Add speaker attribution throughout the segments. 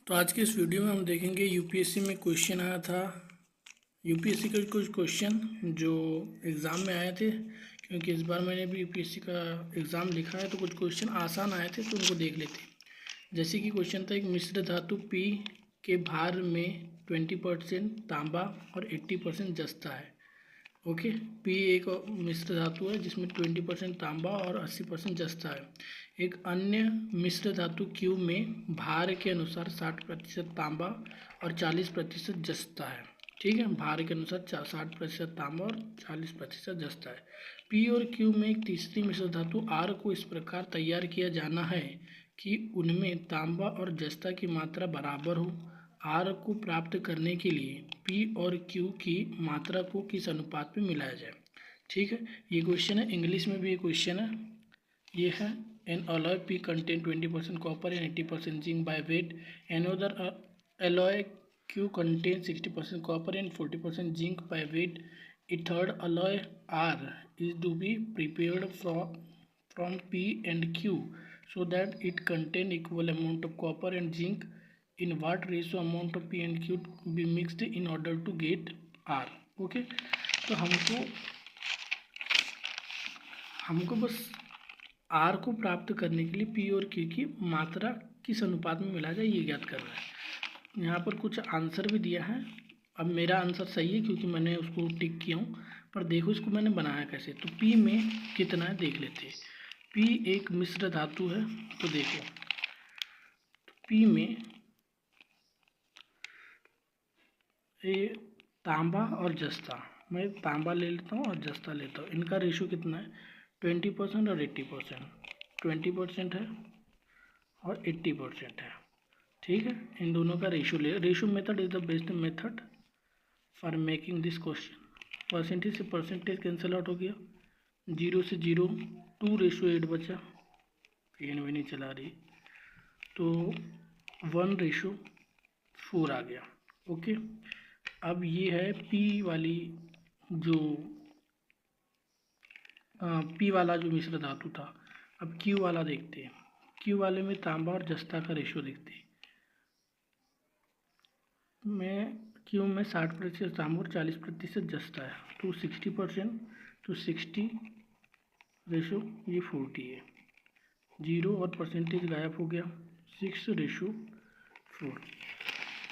Speaker 1: तो आज के इस वीडियो में हम देखेंगे यूपीएससी में क्वेश्चन आया था। यूपीएससी के कुछ क्वेश्चन जो एग्ज़ाम में आए थे, क्योंकि इस बार मैंने भी यूपीएससी का एग्ज़ाम लिखा है तो कुछ क्वेश्चन आसान आए थे तो उनको देख लेते हैं। जैसे कि क्वेश्चन था, एक मिश्र धातु पी के भार में 20% तांबा और 80% जस्ता है। ओके, पी एक मिश्र धातु है जिसमें 20% तांबा और 80% जस्ता है। एक अन्य मिश्र धातु क्यू में भार के अनुसार 60% तांबा और 40% जस्ता है। ठीक है, भार के अनुसार 60% तांबा और 40% जस्ता है। पी और क्यू में एक तीसरी मिश्र धातु आर को इस प्रकार तैयार किया जाना है कि उनमें तांबा और जस्ता की मात्रा बराबर हो। आर को प्राप्त करने के लिए पी और क्यू की मात्रा को किस अनुपात में मिलाया जाए। ठीक है, ये क्वेश्चन है, इंग्लिश में भी ये क्वेश्चन है। ये है an alloy P contain 20% copper and 80% zinc by weight. Another alloy Q contain 60% copper and 40% zinc by weight. A third alloy R is to be prepared from P and Q so that it contain equal amount of copper and zinc. In what ratio amount of P and Q be mixed in order to get R? Okay, तो हमको बस R को प्राप्त करने के लिए P और Q की मात्रा किस अनुपात में मिला जाए ये ज्ञात करना है। यहाँ पर कुछ आंसर भी दिया है। अब मेरा आंसर सही है क्योंकि मैंने उसको टिक किया हूँ, पर देखो इसको मैंने बनाया कैसे। तो P में कितना है देख लेते हैं। P एक मिश्र धातु है, तो देखो P में ये तांबा और जस्ता, मैं तांबा ले लेता हूँ और जस्ता लेता हूँ। इनका रेशो कितना है, 20% और 80%। 20% है और 80% है। ठीक है, इन दोनों का ratio method is the best method for making this question. Percentage से परसेंटेज कैंसिल आउट हो गया, 0 से 0, 2:8 बचा, पेन भी नहीं चला रही, तो 1:4 आ गया। ओके, अब ये है पी वाली जो पी वाला जो मिश्र धातु था। अब क्यू वाला देखते हैं। क्यू वाले में तांबा और जस्ता का रेशो देखते हैं। क्यू में 60% तांबा और 40% जस्ता है, तो 60%, तो 60 रेशो ये 40 है, 0 और परसेंटेज गायब हो गया, 6:4।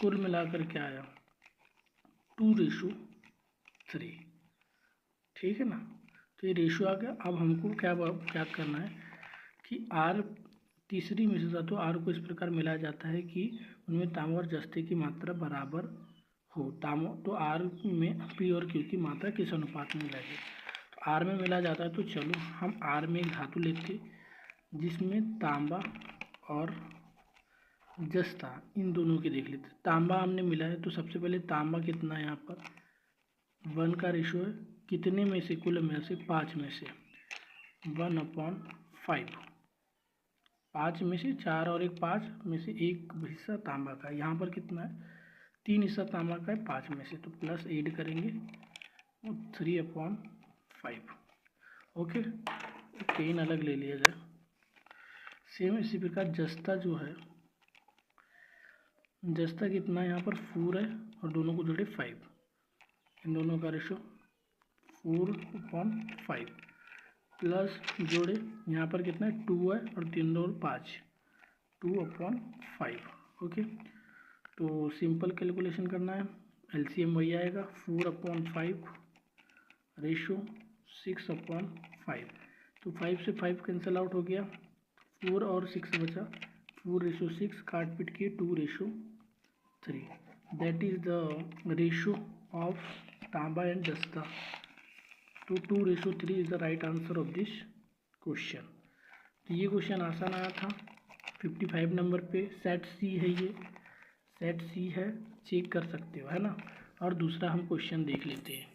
Speaker 1: कुल मिलाकर क्या आया, 2:3। ठीक है ना, तो ये रेशो आ गया। अब हमको क्या करना है कि आर तीसरी मिश्र धातु आर को इस प्रकार मिलाया जाता है कि उनमें तांबा और जस्ते की मात्रा बराबर हो। तो आर में पी और क्यू की मात्रा किस अनुपात में मिलाएगी। तो आर में मिला जाता है, तो चलो हम आर में एक धातु लेते जिसमें तांबा और जस्ता इन दोनों की देख लेते। तांबा हमने मिला है, तो सबसे पहले तांबा कितना है, यहाँ पर 1 का रेशो है, कितने में से, कुल में से 5 में से 1/5। 5 में से 4 और 1 5 में से 1 हिस्सा तांबा का है। यहाँ पर कितना है, 3 हिस्सा तांबा का है 5 में से, तो प्लस ऐड करेंगे 3/5। ओके, पेन अलग ले लिया जाए। सेम इसी प्रकार जस्ता जो है, जस्ता कितना है, यहाँ पर 4 है और दोनों को जोड़े 5। इन दोनों का रेशो 4/5 प्लस जोड़े यहाँ पर कितना है, 2 है और 3 और 5, 2/5। ओके, तो सिंपल कैलकुलेशन करना है, एलसीएम वही आएगा, 4/5 रेशो 6/5। तो 5 से 5 कैंसिल आउट हो गया, 4 और 6 बचा, 4:6, काट पीट के 2:3। That is the ratio of तांबा एंड जस्ता। तो 2:3 is the right answer of this question. तो ये क्वेश्चन आसान आया था, 55 नंबर पे। सेट सी है, ये सेट सी है, चेक कर सकते हो, है ना। और दूसरा हम क्वेश्चन देख लेते हैं।